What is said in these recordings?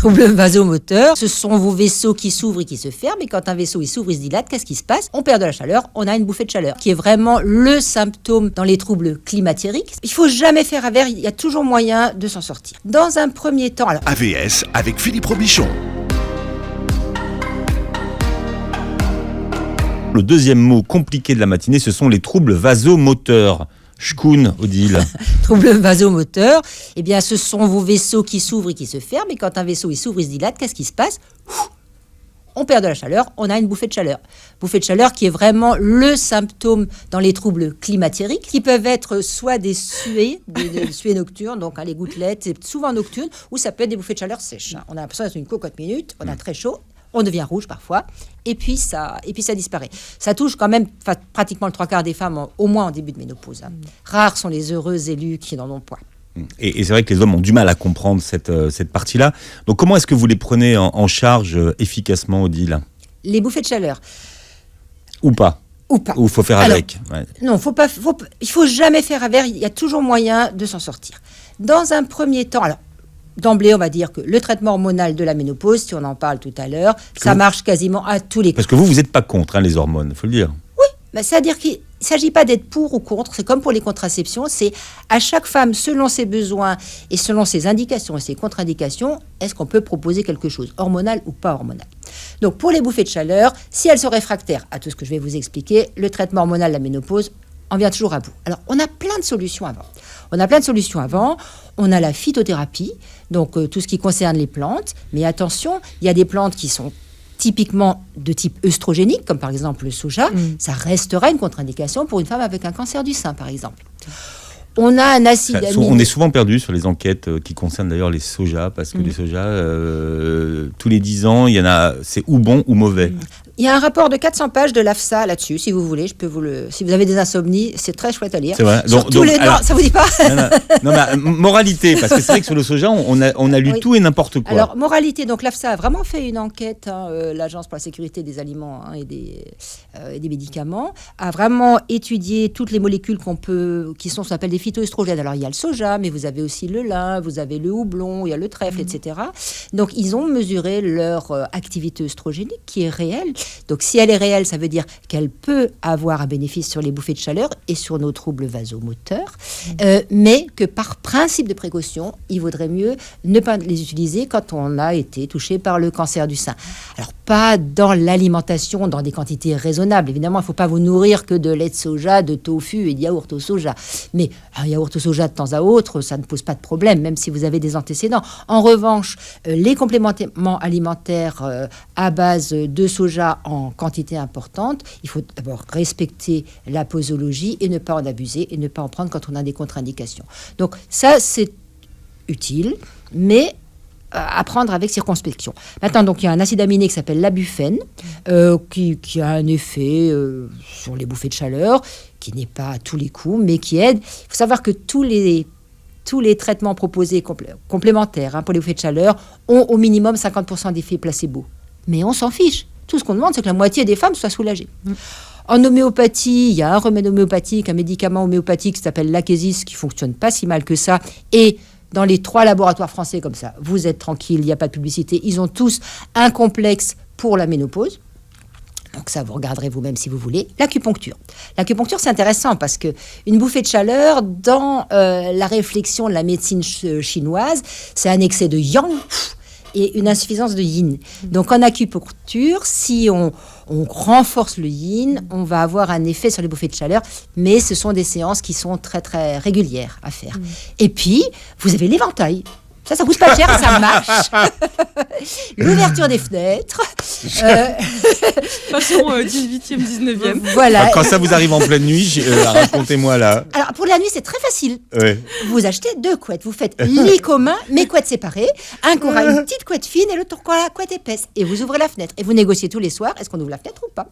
Troubles vasomoteurs, ce sont vos vaisseaux qui s'ouvrent et qui se ferment. Et quand un vaisseau il s'ouvre, il se dilate, qu'est-ce qui se passe? On perd de la chaleur, on a une bouffée de chaleur, qui est vraiment le symptôme dans les troubles climatériques. Il faut jamais faire avec, il y a toujours moyen de s'en sortir. Dans un premier temps... Alors... AVS avec Philippe Robichon. Le deuxième mot compliqué de la matinée, ce sont les troubles vasomoteurs. Shkoun, Odile. Troubles vasomoteurs, eh bien, ce sont vos vaisseaux qui s'ouvrent et qui se ferment. Et quand un vaisseau il s'ouvre, il se dilate, qu'est-ce qui se passe? On perd de la chaleur, on a une bouffée de chaleur. Bouffée de chaleur qui est vraiment le symptôme dans les troubles climatériques, qui peuvent être soit des suées, des suées nocturnes, donc les gouttelettes, c'est souvent nocturnes, ou ça peut être des bouffées de chaleur sèches. On a l'impression d'être une cocotte minute, on a très chaud. On devient rouge parfois, et puis ça disparaît. Ça touche quand même pratiquement le 3/4 des femmes, au moins en début de ménopause. Rares sont les heureux élus qui n'en ont point. Et c'est vrai que les hommes ont du mal à comprendre cette partie-là. Donc comment est-ce que vous les prenez en charge efficacement, Odile? Les bouffées de chaleur. Ou pas? Ou pas. Ou faut faire avec? Ouais. Non, il faut jamais faire avec. Il y a toujours moyen de s'en sortir. Dans un premier temps, alors, d'emblée, on va dire que le traitement hormonal de la ménopause, si on en parle tout à l'heure, ça marche quasiment à tous les coups. Parce que vous n'êtes pas contre les hormones, il faut le dire. Oui, c'est-à-dire qu'il ne s'agit pas d'être pour ou contre, c'est comme pour les contraceptions, c'est à chaque femme, selon ses besoins et selon ses indications et ses contre-indications, est-ce qu'on peut proposer quelque chose, hormonal ou pas hormonal. Donc pour les bouffées de chaleur, si elles sont réfractaires à tout ce que je vais vous expliquer, le traitement hormonal de la ménopause en vient toujours à bout. Alors, on a plein de solutions avant. On a la phytothérapie, donc tout ce qui concerne les plantes. Mais attention, il y a des plantes qui sont typiquement de type œstrogénique, comme par exemple le soja. Ça restera une contre-indication pour une femme avec un cancer du sein, par exemple. On a un acide aminé. On est souvent perdu sur les enquêtes qui concernent d'ailleurs les sojas, parce que les sojas, tous les 10 ans, il y en a, c'est ou bon ou mauvais. Il y a un rapport de 400 pages de l'AFSA là-dessus, si vous voulez, je peux vous le... Si vous avez des insomnies, c'est très chouette à lire. C'est vrai. Alors, ça vous dit pas? Non, mais moralité, parce que c'est vrai que sur le soja, on a lu tout et n'importe quoi. Alors, moralité, donc l'AFSA a vraiment fait une enquête, l'Agence pour la sécurité des aliments et des médicaments, a vraiment étudié toutes les molécules qui sont ce qu'on appelle des phytoestrogènes. Alors, il y a le soja, mais vous avez aussi le lin, vous avez le houblon, il y a le trèfle, etc. Donc, ils ont mesuré leur activité œstrogénique qui est réelle. Donc, si elle est réelle, ça veut dire qu'elle peut avoir un bénéfice sur les bouffées de chaleur et sur nos troubles vasomoteurs, mais que par principe de précaution, il vaudrait mieux ne pas les utiliser quand on a été touché par le cancer du sein. Alors, pas dans l'alimentation, dans des quantités raisonnables. Évidemment, il ne faut pas vous nourrir que de lait de soja, de tofu et de yaourt au soja. Mais un yaourt au soja de temps à autre, ça ne pose pas de problème, même si vous avez des antécédents. En revanche, les compléments alimentaires à base de soja en quantité importante, il faut d'abord respecter la posologie et ne pas en abuser et ne pas en prendre quand on a des contre-indications. Donc ça, c'est utile, mais à prendre avec circonspection. Maintenant, donc, il y a un acide aminé qui s'appelle l'abufène, qui a un effet sur les bouffées de chaleur, qui n'est pas à tous les coups, mais qui aide. Il faut savoir que tous les traitements proposés complémentaires pour les bouffées de chaleur ont au minimum 50% d'effet placebo. Mais on s'en fiche. Tout ce qu'on demande, c'est que la moitié des femmes soient soulagées. En homéopathie, il y a un remède homéopathique, un médicament homéopathique qui s'appelle l'Akesis, qui fonctionne pas si mal que ça. Et dans les 3 laboratoires français comme ça, vous êtes tranquille, il n'y a pas de publicité. Ils ont tous un complexe pour la ménopause. Donc ça, vous regarderez vous-même si vous voulez. L'acupuncture. L'acupuncture, c'est intéressant parce qu'une bouffée de chaleur, dans la réflexion de la médecine chinoise, c'est un excès de yang et une insuffisance de yin. Donc en acupuncture, si on renforce le yin, on va avoir un effet sur les bouffées de chaleur, mais ce sont des séances qui sont très très régulières à faire. Et puis, vous avez l'éventail. Ça coûte pas cher, ça marche. L'ouverture des fenêtres. Façon 18e, 19e. Voilà. Quand ça vous arrive en pleine nuit, racontez-moi là. Alors, pour la nuit, c'est très facile. Ouais. Vous achetez 2 couettes. Vous faites lit commun, mais couettes séparées. Un qui aura une petite couette fine et l'autre qui aura la couette épaisse. Et vous ouvrez la fenêtre. Et vous négociez tous les soirs, est-ce qu'on ouvre la fenêtre ou pas?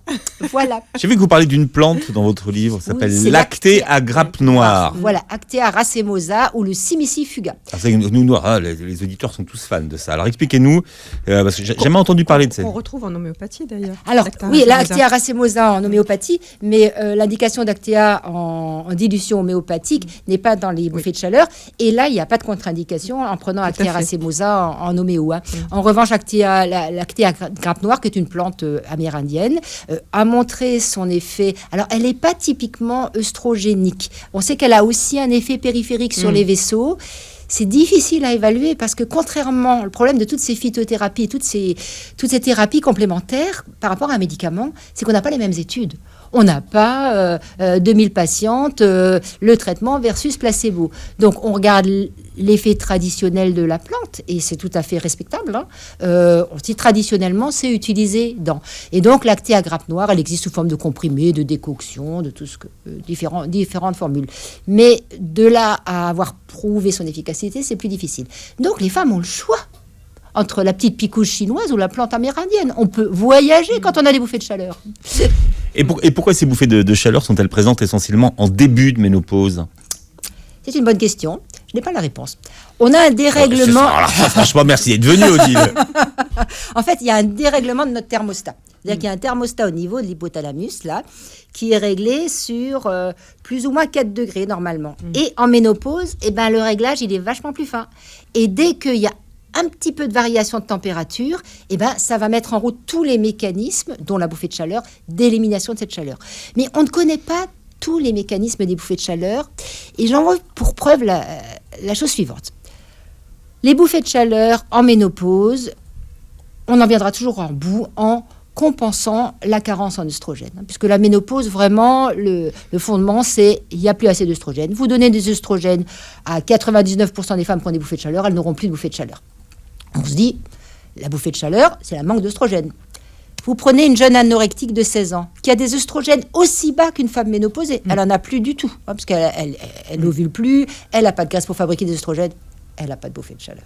Voilà. J'ai vu que vous parlez d'une plante dans votre livre, ça s'appelle l'acté à grappe noire. Voilà, Actea racemosa ou le Simicifuga. Alors, nous, les auditeurs sont tous fans de ça. Alors expliquez-nous, parce que j'ai jamais entendu parler de ça. On retrouve retrouve en homéopathie d'ailleurs. Alors, Actea oui, la racemosa. Actea racemosa en homéopathie, mais l'indication d'Actea en dilution homéopathique n'est pas dans les bouffées de chaleur. Et là, il n'y a pas de contre-indication en prenant Tout à Actea fait. racemosa en homéo. En revanche, l'Actea grappe noire, qui est une plante amérindienne, a montré son effet. Alors, elle n'est pas typiquement œstrogénique. On sait qu'elle a aussi un effet périphérique sur les vaisseaux. C'est difficile à évaluer parce que contrairement, le problème de toutes ces phytothérapies, toutes ces thérapies complémentaires par rapport à un médicament, c'est qu'on n'a pas les mêmes études. On n'a pas 2000 patientes, le traitement versus placebo. Donc on regarde l'effet traditionnel de la plante et c'est tout à fait respectable. On dit traditionnellement, c'est utilisé dans. Et donc l'Actea grappe noire, elle existe sous forme de comprimés, de décoction, de tout ce que différentes formules. Mais de là à avoir prouvé son efficacité, c'est plus difficile. Donc les femmes ont le choix entre la petite picouche chinoise ou la plante amérindienne. On peut voyager quand on a des bouffées de chaleur. Et pourquoi ces bouffées de chaleur sont-elles présentes essentiellement en début de ménopause? C'est une bonne question. Je n'ai pas la réponse. On a un dérèglement. Alors, franchement, merci d'être venu, Odile. En fait, il y a un dérèglement de notre thermostat. C'est-à-dire qu'il y a un thermostat au niveau de l'hypothalamus, là, qui est réglé sur plus ou moins 4 degrés normalement. Et en ménopause, le réglage, il est vachement plus fin. Et dès qu'il y a un petit peu de variation de température, ça va mettre en route tous les mécanismes, dont la bouffée de chaleur, d'élimination de cette chaleur. Mais on ne connaît pas tous les mécanismes des bouffées de chaleur. Et j'en veux pour preuve la chose suivante. Les bouffées de chaleur en ménopause, on en viendra toujours en bout en compensant la carence en œstrogène. Puisque la ménopause, vraiment, le fondement, c'est il n'y a plus assez d'œstrogène. Vous donnez des œstrogènes à 99% des femmes qui ont des bouffées de chaleur, elles n'auront plus de bouffées de chaleur. On se dit, la bouffée de chaleur, c'est la manque d'œstrogène. Vous prenez une jeune anorectique de 16 ans qui a des œstrogènes aussi bas qu'une femme ménopausée. Elle n'en a plus du tout, parce qu'elle n'ovule plus, elle n'a pas de graisse pour fabriquer des œstrogènes, elle n'a pas de bouffée de chaleur.